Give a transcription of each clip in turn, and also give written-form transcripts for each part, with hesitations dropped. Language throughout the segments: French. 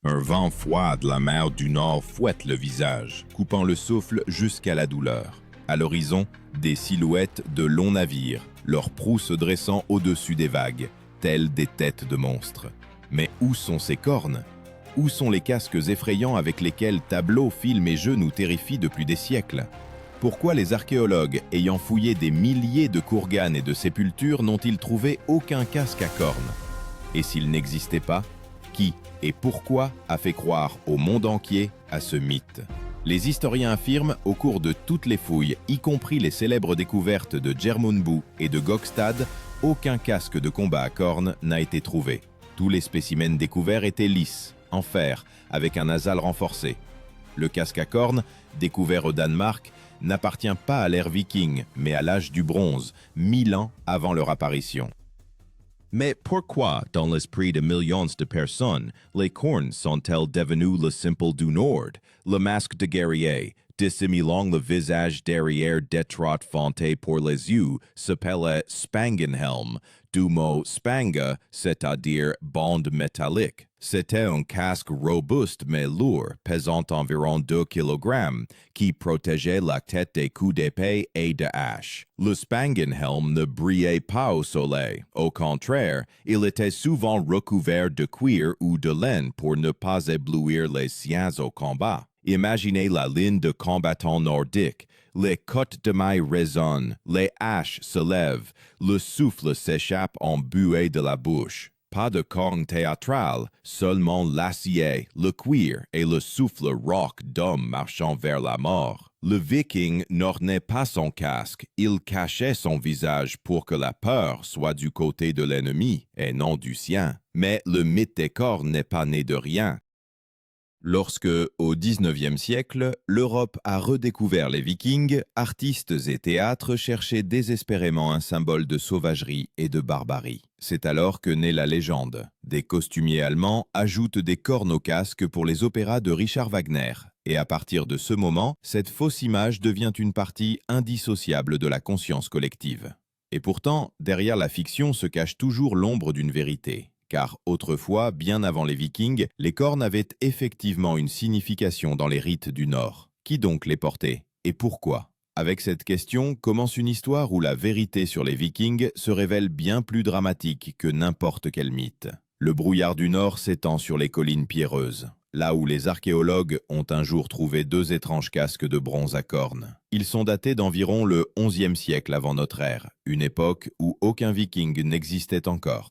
Un vent froid de la mer du Nord fouette le visage, coupant le souffle jusqu'à la douleur. À l'horizon, des silhouettes de longs navires, leurs proues se dressant au-dessus des vagues, telles des têtes de monstres. Mais où sont ces cornes? Où sont les casques effrayants avec lesquels tableaux, films et jeux nous terrifient depuis des siècles? Pourquoi les archéologues, ayant fouillé des milliers de kurganes et de sépultures, n'ont-ils trouvé aucun casque à cornes? Et s'il n'existait pas, qui et pourquoi a fait croire au monde entier à ce mythe? Les historiens affirment, au cours de toutes les fouilles, y compris les célèbres découvertes de Djermunbu et de Gokstad, aucun casque de combat à cornes n'a été trouvé. Tous les spécimens découverts étaient lisses, en fer, avec un nasal renforcé. Le casque à cornes, découvert au Danemark, n'appartient pas à l'ère viking, mais à l'âge du bronze, 1000 ans avant leur apparition. Mais pourquoi, dans l'esprit de millions de personnes, les cornes sont-elles devenues le symbole du Nord, le masque de guerrier, dissimulant le visage derrière d'étroites fentes pour les yeux, s'appelle Spangenhelm, du mot spanga, c'est-à-dire bande métallique. C'était un casque robuste mais lourd, pesant environ 2 kg, qui protégeait la tête des coups d'épée et de hache. Le Spangenhelm ne brillait pas au soleil. Au contraire, il était souvent recouvert de cuir ou de laine pour ne pas éblouir les siens au combat. Imaginez la ligne de combattants nordiques. Les côtes de mailles résonnent, les haches se lèvent, le souffle s'échappe en buée de la bouche. Pas de corne théâtrale, seulement l'acier, le cuir et le souffle rauque d'hommes marchant vers la mort. Le viking n'ornait pas son casque, il cachait son visage pour que la peur soit du côté de l'ennemi et non du sien. Mais le mythe des cornes n'est pas né de rien. Lorsque, au XIXe siècle, l'Europe a redécouvert les Vikings, artistes et théâtres cherchaient désespérément un symbole de sauvagerie et de barbarie. C'est alors que naît la légende. Des costumiers allemands ajoutent des cornes au casque pour les opéras de Richard Wagner. Et à partir de ce moment, cette fausse image devient une partie indissociable de la conscience collective. Et pourtant, derrière la fiction se cache toujours l'ombre d'une vérité. Car autrefois, bien avant les Vikings, les cornes avaient effectivement une signification dans les rites du Nord. Qui donc les portait? Et pourquoi? Avec cette question commence une histoire où la vérité sur les Vikings se révèle bien plus dramatique que n'importe quel mythe. Le brouillard du Nord s'étend sur les collines pierreuses, là où les archéologues ont un jour trouvé 2 étranges casques de bronze à cornes. Ils sont datés d'environ le XIe siècle avant notre ère, une époque où aucun Viking n'existait encore.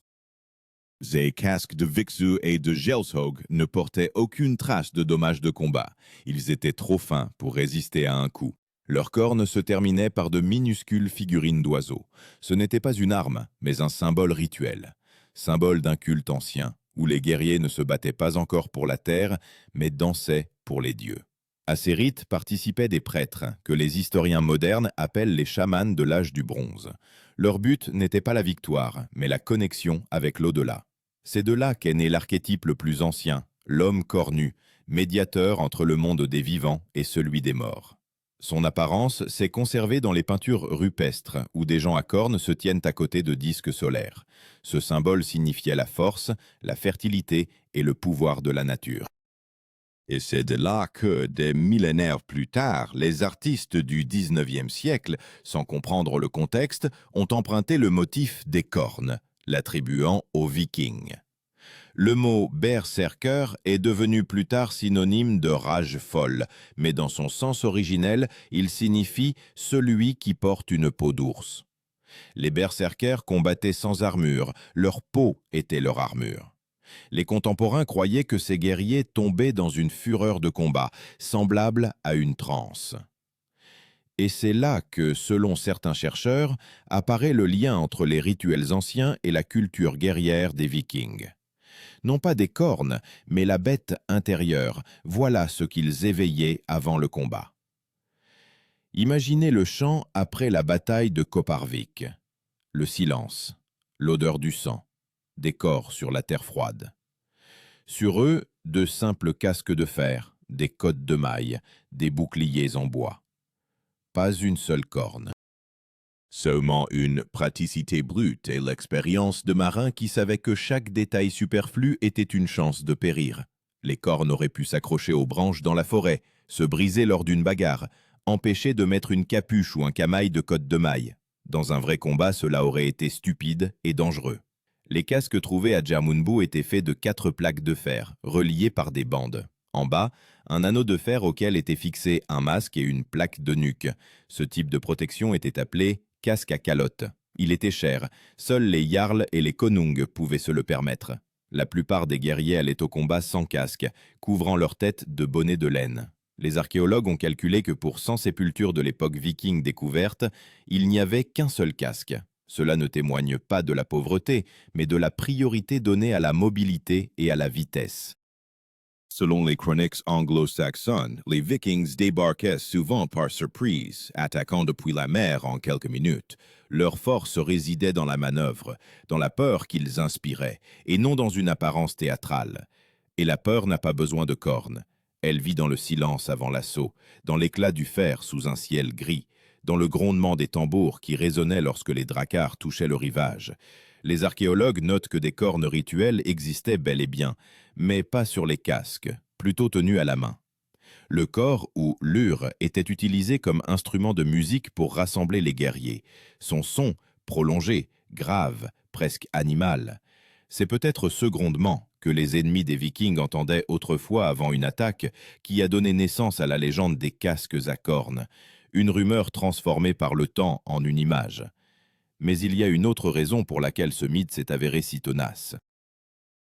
Les casques de Vixu et de Gelshaug ne portaient aucune trace de dommages de combat. Ils étaient trop fins pour résister à un coup. Leurs cornes se terminaient par de minuscules figurines d'oiseaux. Ce n'était pas une arme, mais un symbole rituel. Symbole d'un culte ancien, où les guerriers ne se battaient pas encore pour la terre, mais dansaient pour les dieux. À ces rites participaient des prêtres, que les historiens modernes appellent les chamans de l'âge du bronze. Leur but n'était pas la victoire, mais la connexion avec l'au-delà. C'est de là qu'est né l'archétype le plus ancien, l'homme cornu, médiateur entre le monde des vivants et celui des morts. Son apparence s'est conservée dans les peintures rupestres, où des gens à cornes se tiennent à côté de disques solaires. Ce symbole signifiait la force, la fertilité et le pouvoir de la nature. Et c'est de là que, des millénaires plus tard, les artistes du XIXe siècle, sans comprendre le contexte, ont emprunté le motif des cornes, l'attribuant aux Vikings. Le mot berserker est devenu plus tard synonyme de rage folle, mais dans son sens originel, il signifie celui qui porte une peau d'ours. Les berserkers combattaient sans armure, leur peau était leur armure. Les contemporains croyaient que ces guerriers tombaient dans une fureur de combat, semblable à une transe. Et c'est là que, selon certains chercheurs, apparaît le lien entre les rituels anciens et la culture guerrière des Vikings. Non pas des cornes, mais la bête intérieure, voilà ce qu'ils éveillaient avant le combat. Imaginez le chant après la bataille de Koparvik. Le silence, l'odeur du sang, des corps sur la terre froide. Sur eux, de simples casques de fer, des cottes de mailles, des boucliers en bois. Pas une seule corne. Seulement une praticité brute et l'expérience de marins qui savaient que chaque détail superflu était une chance de périr. Les cornes auraient pu s'accrocher aux branches dans la forêt, se briser lors d'une bagarre, empêcher de mettre une capuche ou un camail de côte de maille. Dans un vrai combat, cela aurait été stupide et dangereux. Les casques trouvés à Djermunbu étaient faits de 4 plaques de fer, reliées par des bandes. En bas, un anneau de fer auquel était fixé un masque et une plaque de nuque. Ce type de protection était appelé casque à calotte. Il était cher, seuls les Jarls et les Konung pouvaient se le permettre. La plupart des guerriers allaient au combat sans casque, couvrant leur tête de bonnets de laine. Les archéologues ont calculé que pour 100 sépultures de l'époque viking découvertes, il n'y avait qu'un seul casque. Cela ne témoigne pas de la pauvreté, mais de la priorité donnée à la mobilité et à la vitesse. Selon les chroniques anglo-saxonnes, les Vikings débarquaient souvent par surprise, attaquant depuis la mer en quelques minutes. Leur force résidait dans la manœuvre, dans la peur qu'ils inspiraient, et non dans une apparence théâtrale. Et la peur n'a pas besoin de cornes. Elle vit dans le silence avant l'assaut, dans l'éclat du fer sous un ciel gris, dans le grondement des tambours qui résonnaient lorsque les dracars touchaient le rivage. Les archéologues notent que des cornes rituelles existaient bel et bien, mais pas sur les casques, plutôt tenus à la main. Le cor, ou lure, était utilisé comme instrument de musique pour rassembler les guerriers. Son son, prolongé, grave, presque animal. C'est peut-être ce grondement que les ennemis des Vikings entendaient autrefois avant une attaque qui a donné naissance à la légende des casques à cornes, une rumeur transformée par le temps en une image. Mais il y a une autre raison pour laquelle ce mythe s'est avéré si tenace.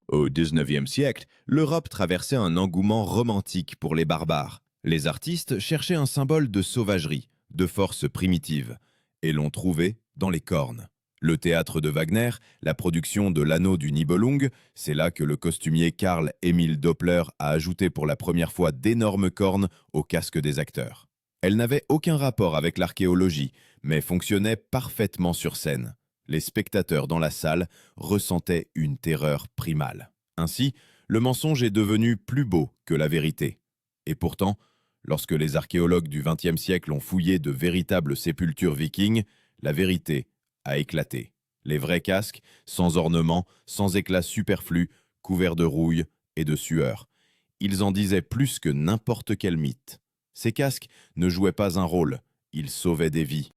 Au XIXe siècle, l'Europe traversait un engouement romantique pour les barbares. Les artistes cherchaient un symbole de sauvagerie, de force primitive, et l'ont trouvé dans les cornes. Le théâtre de Wagner, la production de l'Anneau du Nibelung, c'est là que le costumier Karl Emil Doppler a ajouté pour la première fois d'énormes cornes au casque des acteurs. Elles n'avaient aucun rapport avec l'archéologie, mais fonctionnaient parfaitement sur scène. Les spectateurs dans la salle ressentaient une terreur primale. Ainsi, le mensonge est devenu plus beau que la vérité. Et pourtant, lorsque les archéologues du XXe siècle ont fouillé de véritables sépultures vikings, la vérité a éclaté. Les vrais casques, sans ornements, sans éclats superflus, couverts de rouille et de sueur. Ils en disaient plus que n'importe quel mythe. Ces casques ne jouaient pas un rôle, ils sauvaient des vies.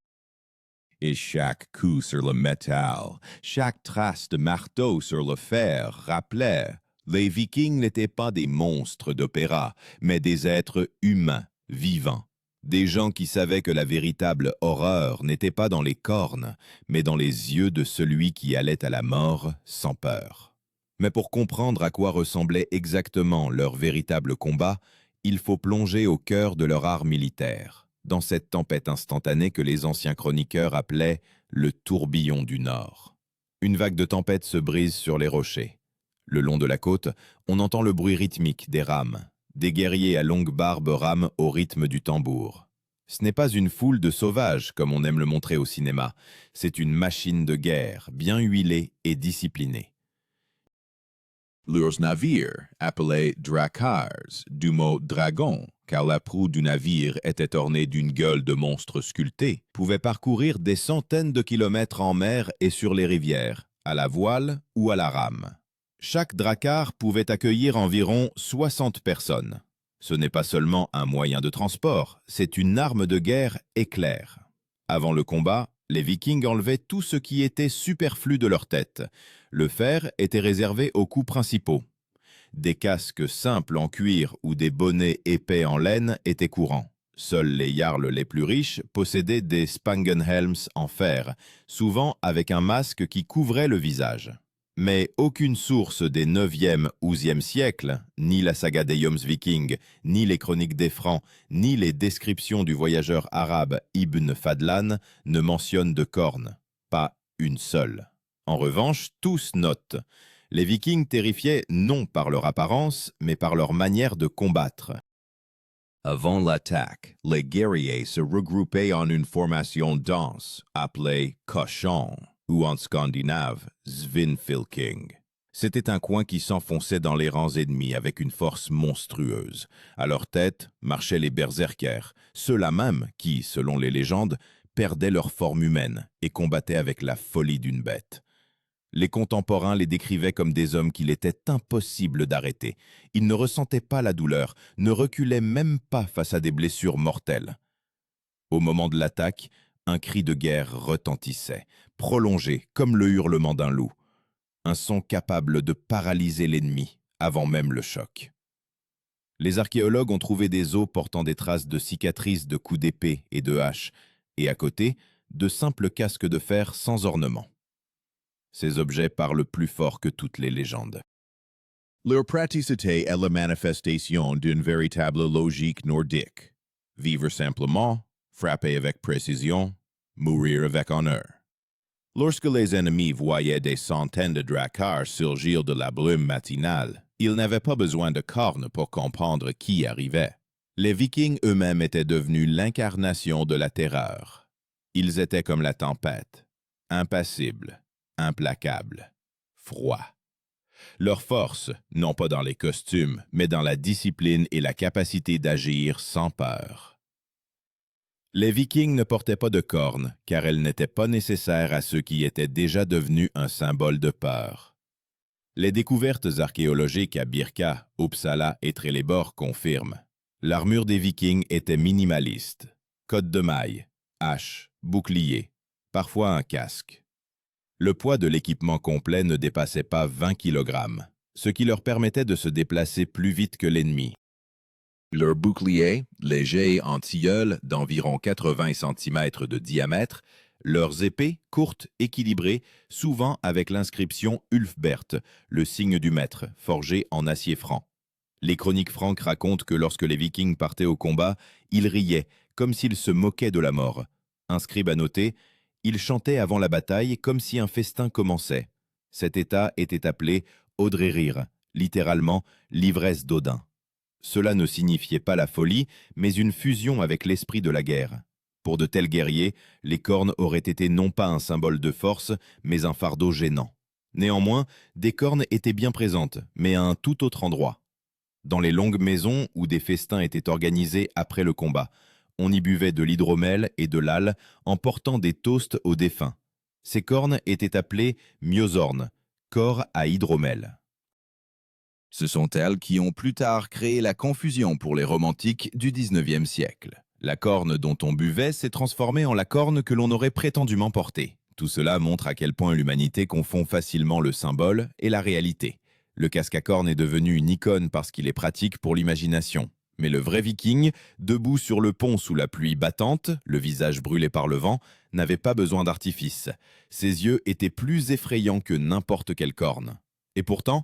Et chaque coup sur le métal, chaque trace de marteau sur le fer rappelait les Vikings n'étaient pas des monstres d'opéra, mais des êtres humains, vivants. Des gens qui savaient que la véritable horreur n'était pas dans les cornes, mais dans les yeux de celui qui allait à la mort sans peur. Mais pour comprendre à quoi ressemblait exactement leur véritable combat, il faut plonger au cœur de leur art militaire, dans cette tempête instantanée que les anciens chroniqueurs appelaient le tourbillon du Nord. Une vague de tempête se brise sur les rochers. Le long de la côte, on entend le bruit rythmique des rames. Des guerriers à longue barbe rament au rythme du tambour. Ce n'est pas une foule de sauvages, comme on aime le montrer au cinéma. C'est une machine de guerre, bien huilée et disciplinée. Leurs navires, appelés dracars, du mot dragon, car la proue du navire était ornée d'une gueule de monstre sculpté, Pouvaient parcourir des centaines de kilomètres en mer et sur les rivières, à la voile ou à la rame. Chaque drakkar pouvait accueillir environ 60 personnes. Ce n'est pas seulement un moyen de transport, c'est une arme de guerre éclair. Avant le combat, les Vikings enlevaient tout ce qui était superflu de leur tête. Le fer était réservé aux coups principaux. Des casques simples en cuir ou des bonnets épais en laine étaient courants. Seuls les jarls les plus riches possédaient des spangenhelms en fer, souvent avec un masque qui couvrait le visage. Mais aucune source des 9e ou 11e siècles, ni la saga des Jomsviking, ni les chroniques des Francs, ni les descriptions du voyageur arabe Ibn Fadlan ne mentionnent de cornes. Pas une seule. En revanche, tous notent. Les Vikings terrifiaient non par leur apparence, mais par leur manière de combattre. Avant l'attaque, les guerriers se regroupaient en une formation dense, appelée cochon, ou en scandinave, Svinfylking. C'était un coin qui s'enfonçait dans les rangs ennemis avec une force monstrueuse. À leur tête marchaient les berserkers, ceux-là même qui, selon les légendes, perdaient leur forme humaine et combattaient avec la folie d'une bête. Les contemporains les décrivaient comme des hommes qu'il était impossible d'arrêter. Ils ne ressentaient pas la douleur, ne reculaient même pas face à des blessures mortelles. Au moment de l'attaque, un cri de guerre retentissait, prolongé comme le hurlement d'un loup. Un son capable de paralyser l'ennemi avant même le choc. Les archéologues ont trouvé des os portant des traces de cicatrices de coups d'épée et de haches, et à côté, de simples casques de fer sans ornement. Ces objets parlent plus fort que toutes les légendes. Leur praticité est la manifestation d'une véritable logique nordique. Vivre simplement, frapper avec précision, mourir avec honneur. Lorsque les ennemis voyaient des centaines de dracars surgir de la brume matinale, ils n'avaient pas besoin de cornes pour comprendre qui arrivait. Les Vikings eux-mêmes étaient devenus l'incarnation de la terreur. Ils étaient comme la tempête, impassibles, implacables, froids. Leur force, non pas dans les costumes, mais dans la discipline et la capacité d'agir sans peur. Les Vikings ne portaient pas de cornes, car elles n'étaient pas nécessaires à ceux qui étaient déjà devenus un symbole de peur. Les découvertes archéologiques à Birka, Uppsala et Trelleborg confirment. L'armure des Vikings était minimaliste. Cotte de mailles, hache, bouclier, parfois un casque. Le poids de l'équipement complet ne dépassait pas 20 kg, ce qui leur permettait de se déplacer plus vite que l'ennemi. Leur bouclier, léger en tilleul d'environ 80 cm de diamètre, leurs épées, courtes, équilibrées, souvent avec l'inscription Ulfbert, le signe du maître, forgé en acier franc. Les chroniques franques racontent que lorsque les Vikings partaient au combat, ils riaient, comme s'ils se moquaient de la mort. Un scribe a noté « Ils chantaient avant la bataille comme si un festin commençait ». Cet état était appelé « Odrerir », littéralement « l'ivresse d'Odin ». Cela ne signifiait pas la folie, mais une fusion avec l'esprit de la guerre. Pour de tels guerriers, les cornes auraient été non pas un symbole de force, mais un fardeau gênant. Néanmoins, des cornes étaient bien présentes, mais à un tout autre endroit. Dans les longues maisons où des festins étaient organisés après le combat, on y buvait de l'hydromel et de l'âle en portant des toasts aux défunts. Ces cornes étaient appelées myosornes, corps à hydromel. Ce sont elles qui ont plus tard créé la confusion pour les romantiques du XIXe siècle. La corne dont on buvait s'est transformée en la corne que l'on aurait prétendument portée. Tout cela montre à quel point l'humanité confond facilement le symbole et la réalité. Le casque à corne est devenu une icône parce qu'il est pratique pour l'imagination. Mais le vrai viking, debout sur le pont sous la pluie battante, le visage brûlé par le vent, n'avait pas besoin d'artifice. Ses yeux étaient plus effrayants que n'importe quelle corne. Et pourtant,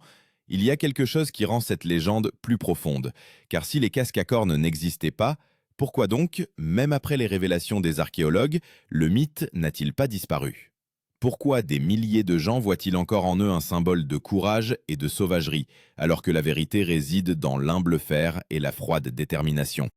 il y a quelque chose qui rend cette légende plus profonde, car si les casques à cornes n'existaient pas, pourquoi donc, même après les révélations des archéologues, le mythe n'a-t-il pas disparu? Pourquoi des milliers de gens voient-ils encore en eux un symbole de courage et de sauvagerie, alors que la vérité réside dans l'humble fer et la froide détermination?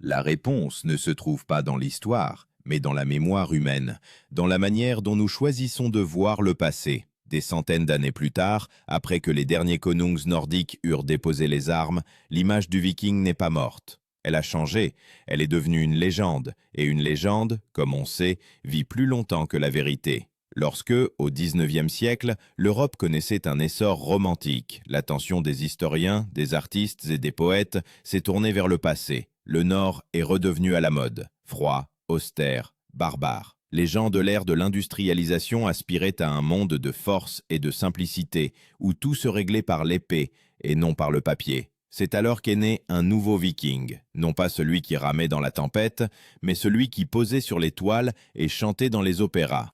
La réponse ne se trouve pas dans l'histoire, mais dans la mémoire humaine, dans la manière dont nous choisissons de voir le passé. Des centaines d'années plus tard, après que les derniers konungs nordiques eurent déposé les armes, l'image du viking n'est pas morte. Elle a changé, elle est devenue une légende, et une légende, comme on sait, vit plus longtemps que la vérité. Lorsque, au XIXe siècle, l'Europe connaissait un essor romantique, l'attention des historiens, des artistes et des poètes s'est tournée vers le passé. Le Nord est redevenu à la mode, froid, austère, barbare. Les gens de l'ère de l'industrialisation aspiraient à un monde de force et de simplicité, où tout se réglait par l'épée et non par le papier. C'est alors qu'est né un nouveau viking, non pas celui qui ramait dans la tempête, mais celui qui posait sur les toiles et chantait dans les opéras.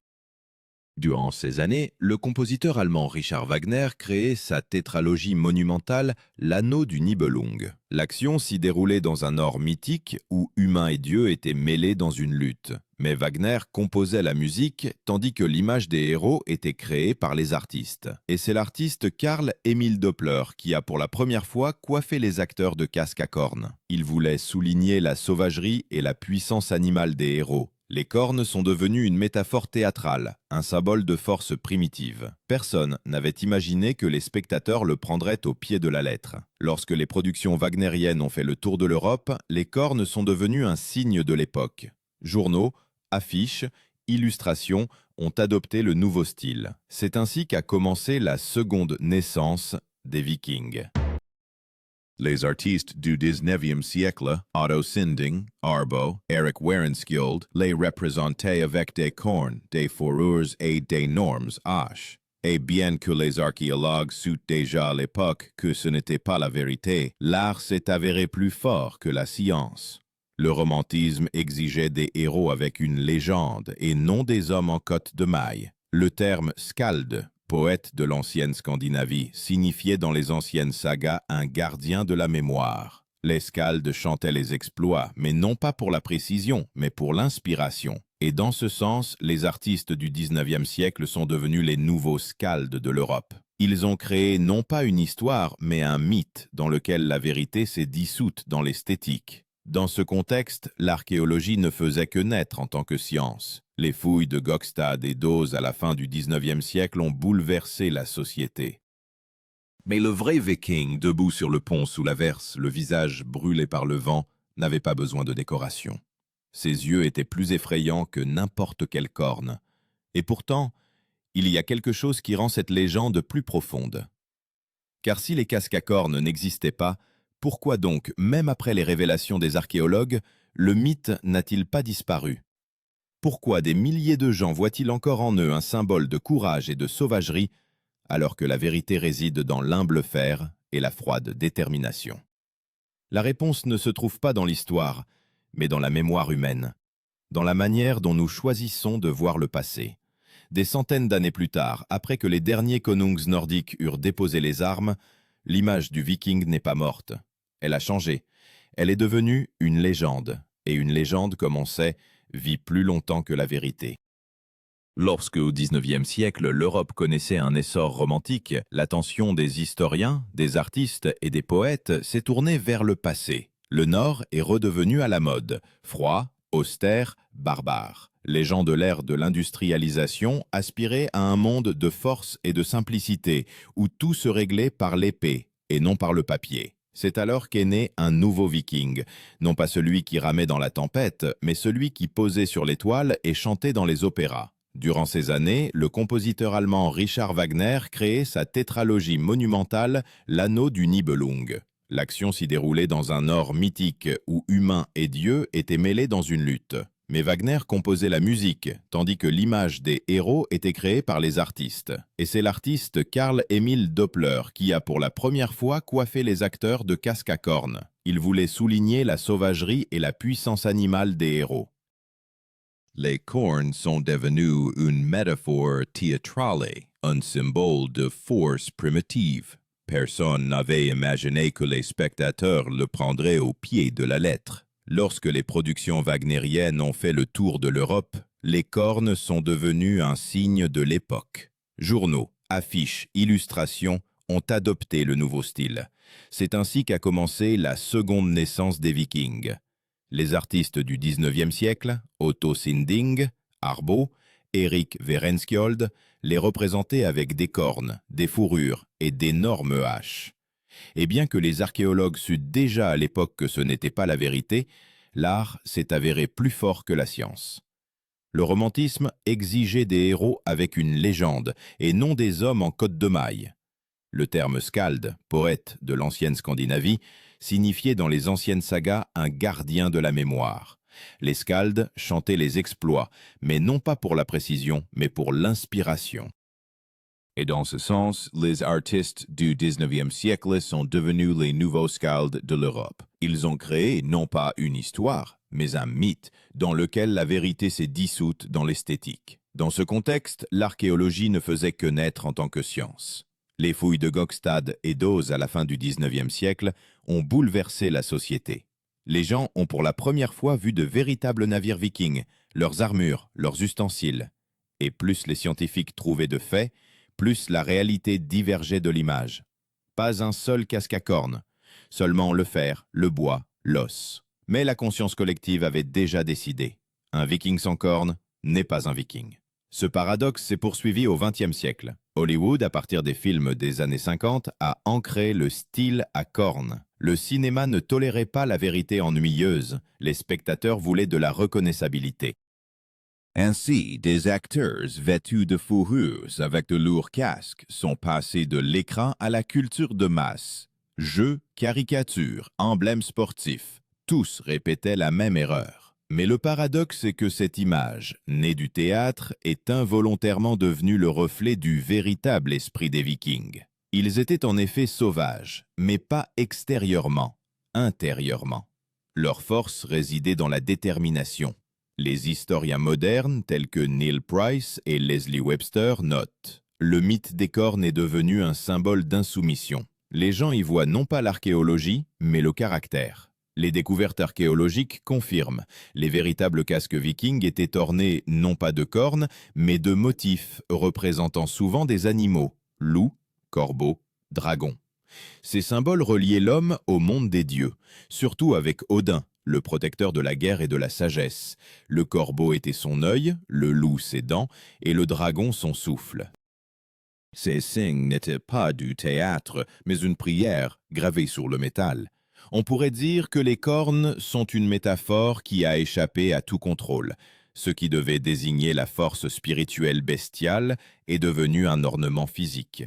Durant ces années, le compositeur allemand Richard Wagner créait sa tétralogie monumentale L'Anneau du Nibelung. L'action s'y déroulait dans un Nord mythique où humains et dieux étaient mêlés dans une lutte. Mais Wagner composait la musique tandis que l'image des héros était créée par les artistes. Et c'est l'artiste Karl Emil Doppler qui a pour la première fois coiffé les acteurs de casque à cornes. Il voulait souligner la sauvagerie et la puissance animale des héros. Les cornes sont devenues une métaphore théâtrale, un symbole de force primitive. Personne n'avait imaginé que les spectateurs le prendraient au pied de la lettre. Lorsque les productions wagnériennes ont fait le tour de l'Europe, les cornes sont devenues un signe de l'époque. Journaux, affiches, illustration ont adopté le nouveau style. C'est ainsi qu'a commencé la seconde naissance des Vikings. Les artistes du 19e siècle, Otto Sinding, Arbo, Eric Werenskiold, les représentaient avec des cornes, des fourrures et des normes H. Et bien que les archéologues suent déjà à l'époque que ce n'était pas la vérité, l'art s'est avéré plus fort que la science. Le romantisme exigeait des héros avec une légende et non des hommes en cotte de maille. Le terme skald, poète de l'ancienne Scandinavie, signifiait dans les anciennes sagas un gardien de la mémoire. Les skalds chantaient les exploits, mais non pas pour la précision, mais pour l'inspiration. Et dans ce sens, les artistes du 19e siècle sont devenus les nouveaux skalds de l'Europe. Ils ont créé non pas une histoire, mais un mythe dans lequel la vérité s'est dissoute dans l'esthétique. Dans ce contexte, l'archéologie ne faisait que naître en tant que science. Les fouilles de Gokstad et d'Oz à la fin du 19e siècle ont bouleversé la société. Mais le vrai Viking, debout sur le pont sous l'averse, le visage brûlé par le vent, n'avait pas besoin de décoration. Ses yeux étaient plus effrayants que n'importe quelle corne. Et pourtant, il y a quelque chose qui rend cette légende plus profonde. Car si les casques à cornes n'existaient pas, pourquoi donc, même après les révélations des archéologues, le mythe n'a-t-il pas disparu? Pourquoi des milliers de gens voient-ils encore en eux un symbole de courage et de sauvagerie, alors que la vérité réside dans l'humble fer et la froide détermination? La réponse ne se trouve pas dans l'histoire, mais dans la mémoire humaine, dans la manière dont nous choisissons de voir le passé. Des centaines d'années plus tard, après que les derniers konungs nordiques eurent déposé les armes, l'image du viking n'est pas morte. Elle a changé. Elle est devenue une légende. Et une légende, comme on sait, vit plus longtemps que la vérité. Lorsque, au XIXe siècle, l'Europe connaissait un essor romantique, l'attention des historiens, des artistes et des poètes s'est tournée vers le passé. Le Nord est redevenu à la mode, froid, austère, barbare. Les gens de l'ère de l'industrialisation aspiraient à un monde de force et de simplicité, où tout se réglait par l'épée et non par le papier. C'est alors qu'est né un nouveau viking, non pas celui qui ramait dans la tempête, mais celui qui posait sur les toiles et chantait dans les opéras. Durant ces années, le compositeur allemand Richard Wagner créait sa tétralogie monumentale L'Anneau du Nibelung. L'action s'y déroulait dans un Nord mythique où humains et dieux étaient mêlés dans une lutte. Mais Wagner composait la musique, tandis que l'image des héros était créée par les artistes. Et c'est l'artiste Karl Emil Doppler qui a pour la première fois coiffé les acteurs de casques à cornes. Il voulait souligner la sauvagerie et la puissance animale des héros. Les cornes sont devenues une métaphore théâtrale, un symbole de force primitive. Personne n'avait imaginé que les spectateurs le prendraient au pied de la lettre. Lorsque les productions wagnériennes ont fait le tour de l'Europe, les cornes sont devenues un signe de l'époque. Journaux, affiches, illustrations ont adopté le nouveau style. C'est ainsi qu'a commencé la seconde naissance des Vikings. Les artistes du 19e siècle, Otto Sinding, Arbo, Eric Werenskiold, les représentaient avec des cornes, des fourrures et d'énormes haches. Et bien que les archéologues suent déjà à l'époque que ce n'était pas la vérité, l'art s'est avéré plus fort que la science. Le romantisme exigeait des héros avec une légende, et non des hommes en cotte de maille. Le terme skald, poète de l'ancienne Scandinavie, signifiait dans les anciennes sagas un gardien de la mémoire. Les skalds chantaient les exploits, mais non pas pour la précision, mais pour l'inspiration. Et dans ce sens, les artistes du 19e siècle sont devenus les nouveaux skalds de l'Europe. Ils ont créé non pas une histoire, mais un mythe dans lequel la vérité s'est dissoute dans l'esthétique. Dans ce contexte, l'archéologie ne faisait que naître en tant que science. Les fouilles de Gokstad et d'Oz à la fin du 19e siècle ont bouleversé la société. Les gens ont pour la première fois vu de véritables navires vikings, leurs armures, leurs ustensiles. Et plus les scientifiques trouvaient de faits, plus la réalité divergeait de l'image. Pas un seul casque à cornes, seulement le fer, le bois, l'os. Mais la conscience collective avait déjà décidé. Un viking sans cornes n'est pas un viking. Ce paradoxe s'est poursuivi au XXe siècle. Hollywood, à partir des films des années 50, a ancré le style à cornes. Le cinéma ne tolérait pas la vérité ennuyeuse. Les spectateurs voulaient de la reconnaissabilité. Ainsi, des acteurs vêtus de fourrures avec de lourds casques sont passés de l'écran à la culture de masse. Jeux, caricatures, emblèmes sportifs, tous répétaient la même erreur. Mais le paradoxe est que cette image, née du théâtre, est involontairement devenue le reflet du véritable esprit des Vikings. Ils étaient en effet sauvages, mais pas extérieurement, intérieurement. Leur force résidait dans la détermination. Les historiens modernes, tels que Neil Price et Leslie Webster, notent « Le mythe des cornes est devenu un symbole d'insoumission. Les gens y voient non pas l'archéologie, mais le caractère. » Les découvertes archéologiques confirment. Les véritables casques vikings étaient ornés non pas de cornes, mais de motifs représentant souvent des animaux, loups, corbeaux, dragons. Ces symboles reliaient l'homme au monde des dieux, surtout avec Odin, le protecteur de la guerre et de la sagesse. Le corbeau était son œil, le loup ses dents et le dragon son souffle. Ces signes n'étaient pas du théâtre, mais une prière gravée sur le métal. On pourrait dire que les cornes sont une métaphore qui a échappé à tout contrôle. Ce qui devait désigner la force spirituelle bestiale est devenu un ornement physique.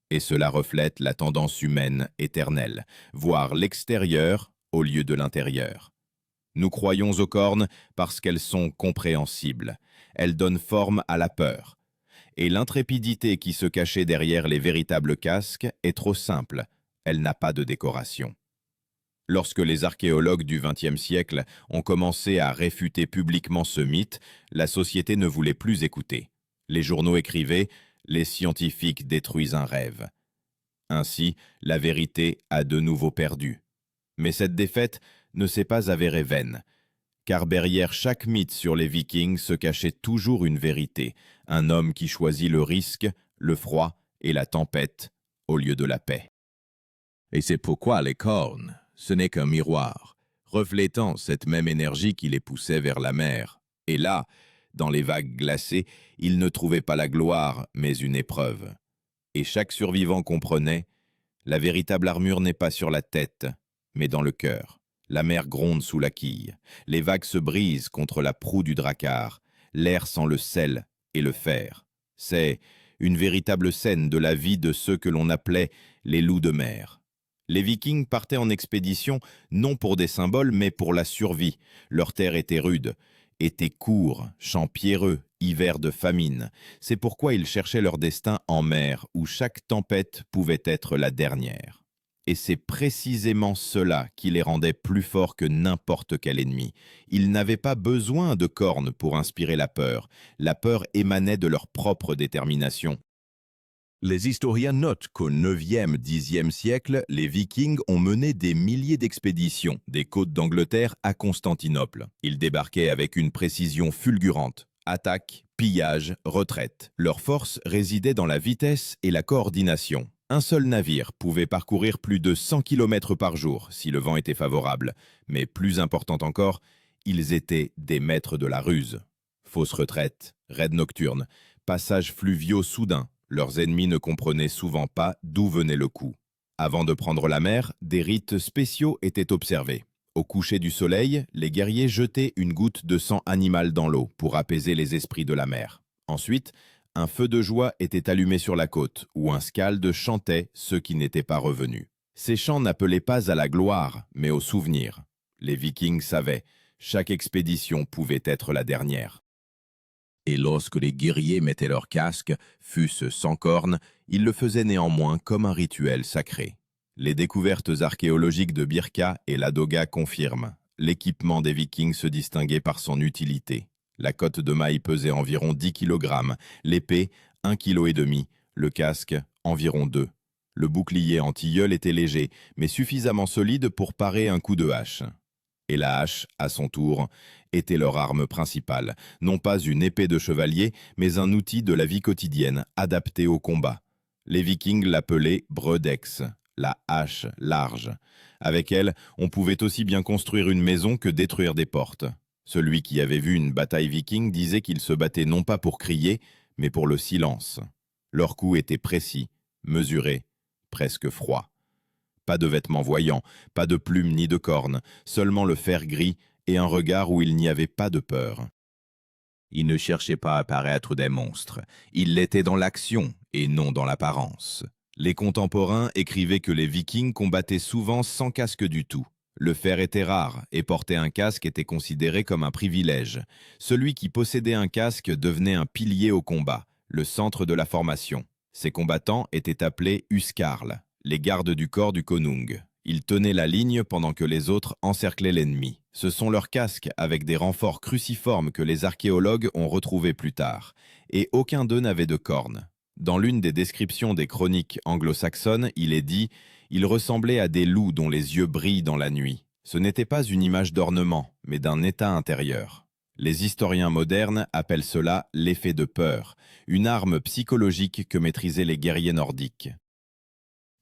Et cela reflète la tendance humaine éternelle, voir l'extérieur au lieu de l'intérieur. Nous croyons aux cornes parce qu'elles sont compréhensibles. Elles donnent forme à la peur. Et l'intrépidité qui se cachait derrière les véritables casques est trop simple. Elle n'a pas de décoration. Lorsque les archéologues du XXe siècle ont commencé à réfuter publiquement ce mythe, la société ne voulait plus écouter. Les journaux écrivaient « Les scientifiques détruisent un rêve ». Ainsi, la vérité a de nouveau perdu. Mais cette défaite ne s'est pas avérée vaine, car derrière chaque mythe sur les Vikings se cachait toujours une vérité, un homme qui choisit le risque, le froid et la tempête au lieu de la paix. Et c'est pourquoi les cornes, ce n'est qu'un miroir, reflétant cette même énergie qui les poussait vers la mer. Et là, dans les vagues glacées, ils ne trouvaient pas la gloire, mais une épreuve. Et chaque survivant comprenait, la véritable armure n'est pas sur la tête, mais dans le cœur. La mer gronde sous la quille, les vagues se brisent contre la proue du drakkar, l'air sent le sel et le fer. C'est une véritable scène de la vie de ceux que l'on appelait les loups de mer. Les Vikings partaient en expédition non pour des symboles, mais pour la survie. Leur terre était rude, été court, champs pierreux, hiver de famine. C'est pourquoi ils cherchaient leur destin en mer, où chaque tempête pouvait être la dernière. Et c'est précisément cela qui les rendait plus forts que n'importe quel ennemi. Ils n'avaient pas besoin de cornes pour inspirer la peur. La peur émanait de leur propre détermination. Les historiens notent qu'au 9e, 10e siècle, les Vikings ont mené des milliers d'expéditions des côtes d'Angleterre à Constantinople. Ils débarquaient avec une précision fulgurante. Attaque, pillage, retraite. Leur force résidait dans la vitesse et la coordination. Un seul navire pouvait parcourir plus de 100 km par jour si le vent était favorable. Mais plus important encore, ils étaient des maîtres de la ruse. Fausses retraites, raids nocturnes, passages fluviaux soudains. Leurs ennemis ne comprenaient souvent pas d'où venait le coup. Avant de prendre la mer, des rites spéciaux étaient observés. Au coucher du soleil, les guerriers jetaient une goutte de sang animal dans l'eau pour apaiser les esprits de la mer. Ensuite, un feu de joie était allumé sur la côte, où un skald chantait ceux qui n'étaient pas revenus. Ces chants n'appelaient pas à la gloire, mais au souvenir. Les Vikings savaient, chaque expédition pouvait être la dernière. Et lorsque les guerriers mettaient leurs casques, fût-ce sans cornes, ils le faisaient néanmoins comme un rituel sacré. Les découvertes archéologiques de Birka et Ladoga confirment. L'équipement des Vikings se distinguait par son utilité. La cotte de maille pesait environ 10 kg, l'épée 1,5 kg, le casque environ 2. Le bouclier en tilleul était léger, mais suffisamment solide pour parer un coup de hache. Et la hache, à son tour, était leur arme principale. Non pas une épée de chevalier, mais un outil de la vie quotidienne, adapté au combat. Les Vikings l'appelaient bredex, la hache large. Avec elle, on pouvait aussi bien construire une maison que détruire des portes. Celui qui avait vu une bataille viking disait qu'ils se battaient non pas pour crier, mais pour le silence. Leurs coups étaient précis, mesurés, presque froids. Pas de vêtements voyants, pas de plumes ni de cornes, seulement le fer gris et un regard où il n'y avait pas de peur. Ils ne cherchaient pas à paraître des monstres. Ils l'étaient dans l'action et non dans l'apparence. Les contemporains écrivaient que les Vikings combattaient souvent sans casque du tout. Le fer était rare et porter un casque était considéré comme un privilège. Celui qui possédait un casque devenait un pilier au combat, le centre de la formation. Ces combattants étaient appelés Huskarl, les gardes du corps du konung. Ils tenaient la ligne pendant que les autres encerclaient l'ennemi. Ce sont leurs casques avec des renforts cruciformes que les archéologues ont retrouvés plus tard. Et aucun d'eux n'avait de cornes. Dans l'une des descriptions des chroniques anglo-saxonnes, il est dit « Ils ressemblaient à des loups dont les yeux brillent dans la nuit ». Ce n'était pas une image d'ornement, mais d'un état intérieur. Les historiens modernes appellent cela l'effet de peur, une arme psychologique que maîtrisaient les guerriers nordiques.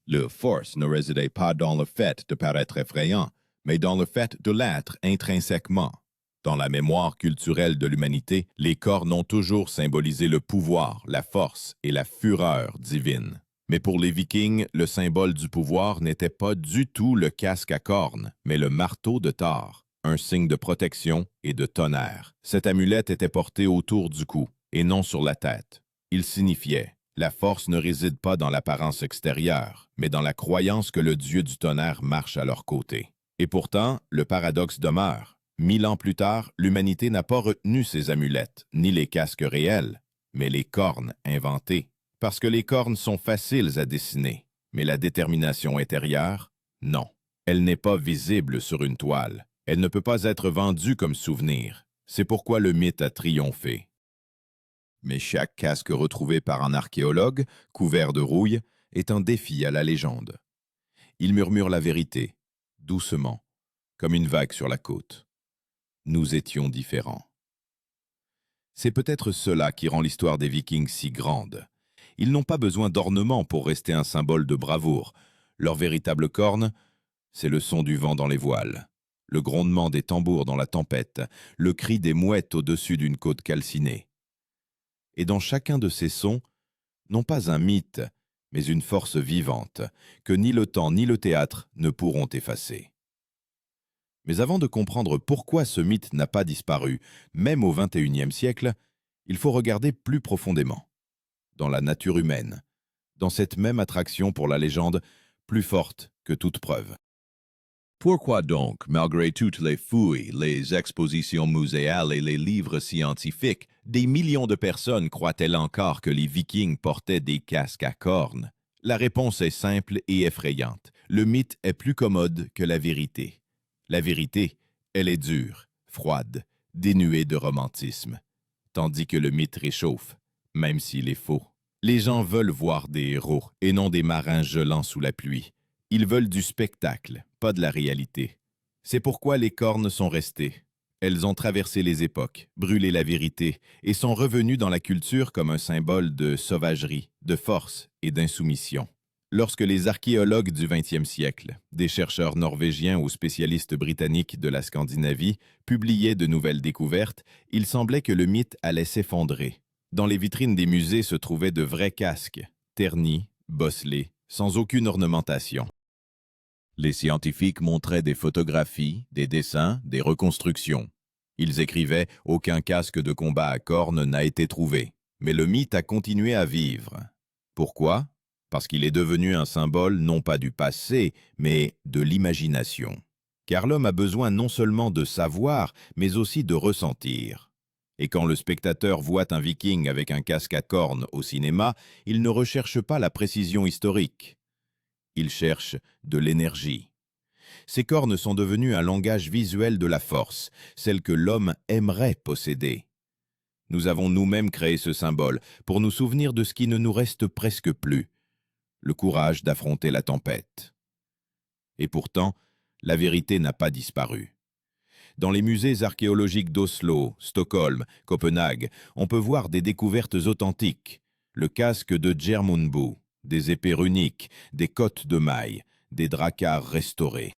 Leur force ne résidait pas dans le fait de paraître effrayant, mais dans le fait de l'être intrinsèquement. Dans la mémoire culturelle de l'humanité, les cornes ont toujours symbolisé le pouvoir, la force et la fureur divine. Mais pour les Vikings, le symbole du pouvoir n'était pas du tout le casque à cornes, mais le marteau de Thor, un signe de protection et de tonnerre. Cette amulette était portée autour du cou et non sur la tête. Il signifiait « La force ne réside pas dans l'apparence extérieure, mais dans la croyance que le dieu du tonnerre marche à leur côté. » Et pourtant, le paradoxe demeure. 1000 ans plus tard, l'humanité n'a pas retenu ces amulettes, ni les casques réels, mais les cornes inventées. Parce que les cornes sont faciles à dessiner, mais la détermination intérieure, non. Elle n'est pas visible sur une toile. Elle ne peut pas être vendue comme souvenir. C'est pourquoi le mythe a triomphé. Mais chaque casque retrouvé par un archéologue, couvert de rouille, est un défi à la légende. Il murmure la vérité, doucement, comme une vague sur la côte. Nous étions différents. C'est peut-être cela qui rend l'histoire des Vikings si grande. Ils n'ont pas besoin d'ornements pour rester un symbole de bravoure. Leur véritable corne, c'est le son du vent dans les voiles, le grondement des tambours dans la tempête, le cri des mouettes au-dessus d'une côte calcinée. Et dans chacun de ces sons, non pas un mythe, mais une force vivante, que ni le temps ni le théâtre ne pourront effacer. Mais avant de comprendre pourquoi ce mythe n'a pas disparu, même au XXIe siècle, il faut regarder plus profondément. Dans la nature humaine, dans cette même attraction pour la légende, plus forte que toute preuve. Pourquoi donc, malgré toutes les fouilles, les expositions muséales et les livres scientifiques, des millions de personnes croient-elles encore que les Vikings portaient des casques à cornes? La réponse est simple et effrayante. Le mythe est plus commode que la vérité. La vérité, elle est dure, froide, dénuée de romantisme, tandis que le mythe réchauffe, même s'il est faux. Les gens veulent voir des héros et non des marins gelant sous la pluie. Ils veulent du spectacle, pas de la réalité. C'est pourquoi les cornes sont restées. Elles ont traversé les époques, brûlé la vérité et sont revenues dans la culture comme un symbole de sauvagerie, de force et d'insoumission. Lorsque les archéologues du XXe siècle, des chercheurs norvégiens ou spécialistes britanniques de la Scandinavie, publiaient de nouvelles découvertes, il semblait que le mythe allait s'effondrer. Dans les vitrines des musées se trouvaient de vrais casques, ternis, bosselés, sans aucune ornementation. Les scientifiques montraient des photographies, des dessins, des reconstructions. Ils écrivaient « Aucun casque de combat à cornes n'a été trouvé ». Mais le mythe a continué à vivre. Pourquoi ? Parce qu'il est devenu un symbole non pas du passé, mais de l'imagination. Car l'homme a besoin non seulement de savoir, mais aussi de ressentir. Et quand le spectateur voit un viking avec un casque à cornes au cinéma, il ne recherche pas la précision historique. Il cherche de l'énergie. Ces cornes sont devenues un langage visuel de la force, celle que l'homme aimerait posséder. Nous avons nous-mêmes créé ce symbole pour nous souvenir de ce qui ne nous reste presque plus, le courage d'affronter la tempête. Et pourtant, la vérité n'a pas disparu. Dans les musées archéologiques d'Oslo, Stockholm, Copenhague, on peut voir des découvertes authentiques. Le casque de Djermundbu, des épées runiques, des cottes de mailles, des dracars restaurés.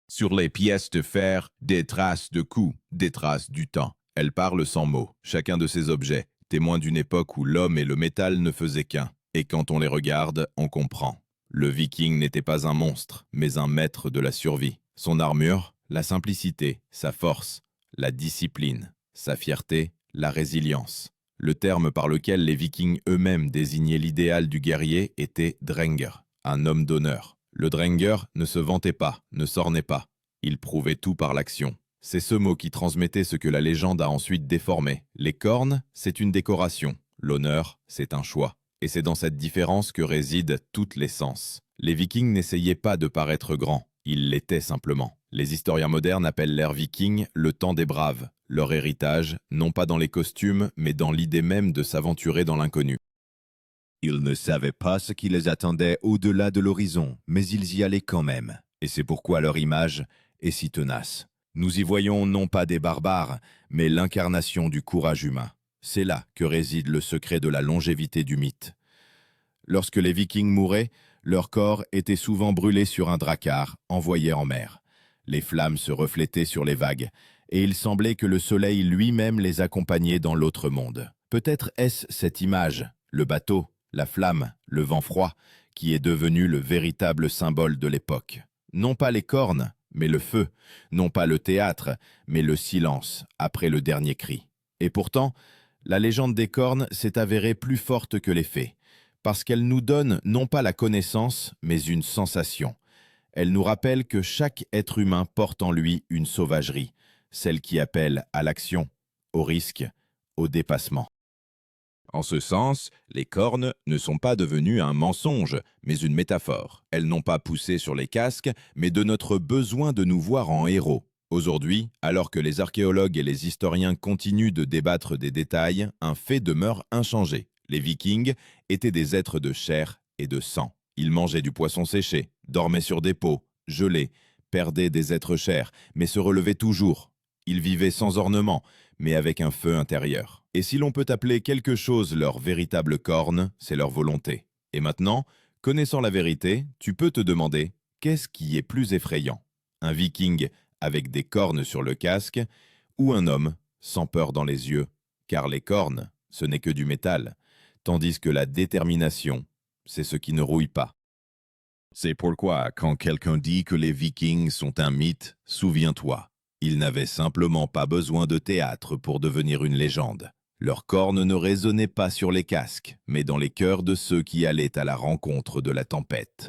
Sur les pièces de fer, des traces de coups, des traces du temps. Elles parlent sans mots, chacun de ces objets, témoin d'une époque où l'homme et le métal ne faisaient qu'un. Et quand on les regarde, on comprend. Le viking n'était pas un monstre, mais un maître de la survie. Son armure, la simplicité, sa force, la discipline, sa fierté, la résilience. Le terme par lequel les Vikings eux-mêmes désignaient l'idéal du guerrier était Drenger, un homme d'honneur. Le Drenger ne se vantait pas, ne s'ornait pas. Il prouvait tout par l'action. C'est ce mot qui transmettait ce que la légende a ensuite déformé. Les cornes, c'est une décoration. L'honneur, c'est un choix. Et c'est dans cette différence que réside toute l'essence. Les Vikings n'essayaient pas de paraître grands, ils l'étaient simplement. Les historiens modernes appellent l'ère viking le temps des braves. Leur héritage, non pas dans les costumes, mais dans l'idée même de s'aventurer dans l'inconnu. Ils ne savaient pas ce qui les attendait au-delà de l'horizon, mais ils y allaient quand même. Et c'est pourquoi leur image est si tenace. Nous y voyons non pas des barbares, mais l'incarnation du courage humain. C'est là que réside le secret de la longévité du mythe. Lorsque les Vikings mouraient, leur corps était souvent brûlé sur un drakkar, envoyé en mer. Les flammes se reflétaient sur les vagues, et il semblait que le soleil lui-même les accompagnait dans l'autre monde. Peut-être est-ce cette image, le bateau, la flamme, le vent froid, qui est devenu le véritable symbole de l'époque. Non pas les cornes, mais le feu, non pas le théâtre, mais le silence, après le dernier cri. Et pourtant, la légende des cornes s'est avérée plus forte que les faits, parce qu'elle nous donne non pas la connaissance, mais une sensation. Elle nous rappelle que chaque être humain porte en lui une sauvagerie, celle qui appelle à l'action, au risque, au dépassement. En ce sens, les cornes ne sont pas devenues un mensonge, mais une métaphore. Elles n'ont pas poussé sur les casques, mais de notre besoin de nous voir en héros. Aujourd'hui, alors que les archéologues et les historiens continuent de débattre des détails, un fait demeure inchangé. Les Vikings étaient des êtres de chair et de sang. Ils mangeaient du poisson séché, dormaient sur des pots, gelaient, perdaient des êtres chers, mais se relevaient toujours. Ils vivaient sans ornement, mais avec un feu intérieur. Et si l'on peut appeler quelque chose leur véritable corne, c'est leur volonté. Et maintenant, connaissant la vérité, tu peux te demander, qu'est-ce qui est plus effrayant? Un Viking avec des cornes sur le casque, ou un homme sans peur dans les yeux? Car les cornes, ce n'est que du métal, tandis que la détermination, c'est ce qui ne rouille pas. C'est pourquoi, quand quelqu'un dit que les Vikings sont un mythe, souviens-toi, ils n'avaient simplement pas besoin de théâtre pour devenir une légende. Leurs cornes ne résonnaient pas sur les casques, mais dans les cœurs de ceux qui allaient à la rencontre de la tempête.